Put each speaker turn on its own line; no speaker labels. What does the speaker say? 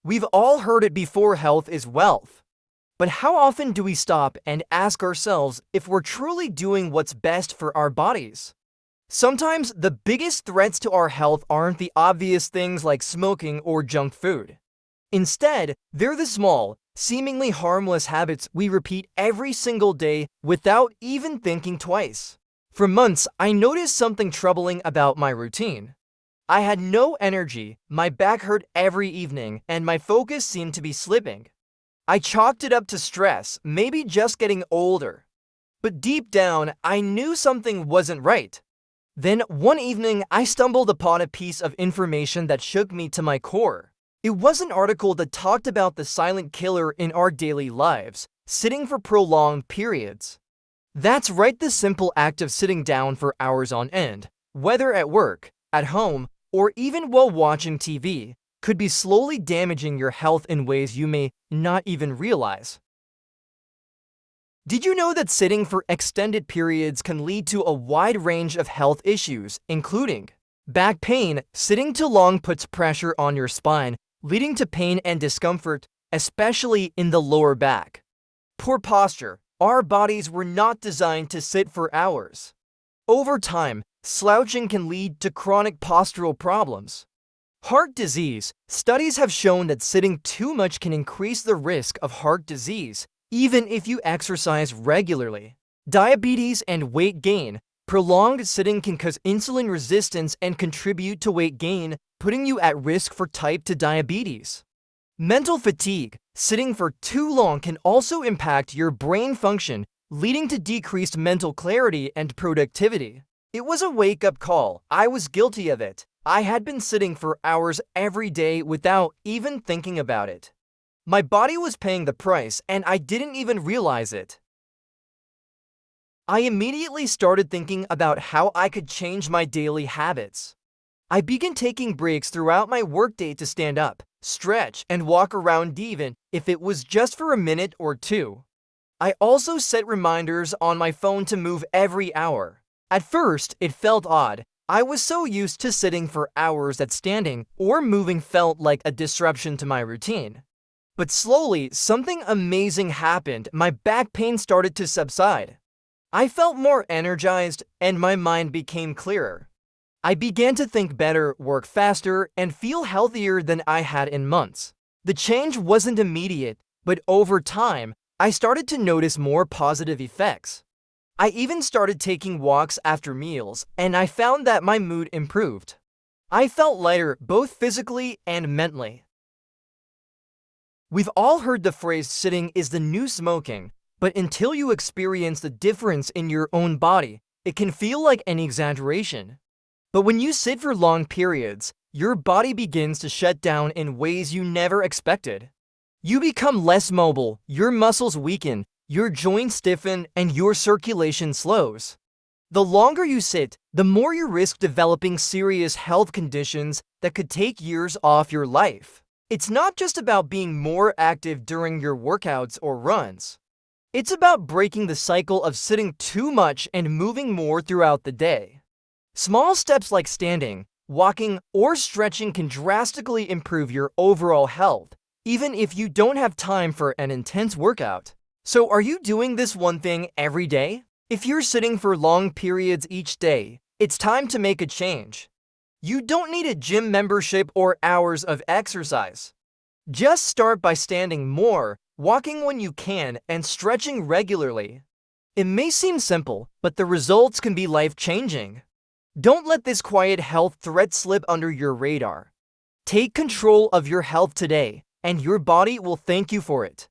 We've all heard it before: health is wealth. But how often do we stop and ask ourselves if we're truly doing what's best for our bodies? Sometimes the biggest threats to our health aren't the obvious things like smoking or junk food. Instead, they're the small, seemingly harmless habits we repeat every single day without even thinking twice. For months, I noticed something troubling about my routine. I had no energy, my back hurt every evening, and my focus seemed to be slipping. I chalked it up to stress, maybe just getting older. But deep down, I knew something wasn't right. Then one evening, I stumbled upon a piece of information that shook me to my core. It was an article that talked about the silent killer in our daily lives: sitting for prolonged periods. That's right, the simple act of sitting down for hours on end, whether at work, at home, or even while watching TV, could be slowly damaging your health in ways you may not even realize. Did you know that sitting for extended periods can lead to a wide range of health issues, including back pain? Sitting too long puts pressure on your spine, leading to pain and discomfort, especially in the lower back. Poor posture. Our bodies were not designed to sit for hours. Over time, slouching can lead to chronic postural problems. Heart disease. Studies have shown that sitting too much can increase the risk of heart disease, even if you exercise regularly. Diabetes and weight gain. Prolonged sitting can cause insulin resistance and contribute to weight gain, putting you at risk for type 2 diabetes. Mental fatigue. Sitting for too long can also impact your brain function, leading to decreased mental clarity and productivity. It was a wake-up call. I was guilty of it. I had been sitting for hours every day without even thinking about it. My body was paying the price, and I didn't even realize it. I immediately started thinking about how I could change my daily habits. I began taking breaks throughout my workday to stand up, stretch, and walk around, even if it was just for a minute or two. I also set reminders on my phone to move every hour. At first, it felt odd. I was so used to sitting for hours that standing or moving felt like a disruption to my routine. But slowly, something amazing happened. My back pain started to subside. I felt more energized, and my mind became clearer. I began to think better, work faster, and feel healthier than I had in months. The change wasn't immediate, but over time, I started to notice more positive effects. I even started taking walks after meals, and I found that my mood improved. I felt lighter, both physically and mentally. We've all heard the phrase sitting is the new smoking, but until you experience the difference in your own body, it can feel like an exaggeration. But when you sit for long periods, your body begins to shut down in ways you never expected. You become less mobile, your muscles weaken, your joints stiffen, and your circulation slows. The longer you sit, the more you risk developing serious health conditions that could take years off your life. It's not just about being more active during your workouts or runs. It's about breaking the cycle of sitting too much and moving more throughout the day. Small steps like standing, walking, or stretching can drastically improve your overall health, even if you don't have time for an intense workout. So are you doing this one thing every day? If you're sitting for long periods each day, it's time to make a change. You don't need a gym membership or hours of exercise. Just start by standing more, walking when you can, and stretching regularly. It may seem simple, but the results can be life-changing. Don't let this quiet health threat slip under your radar. Take control of your health today, and your body will thank you for it.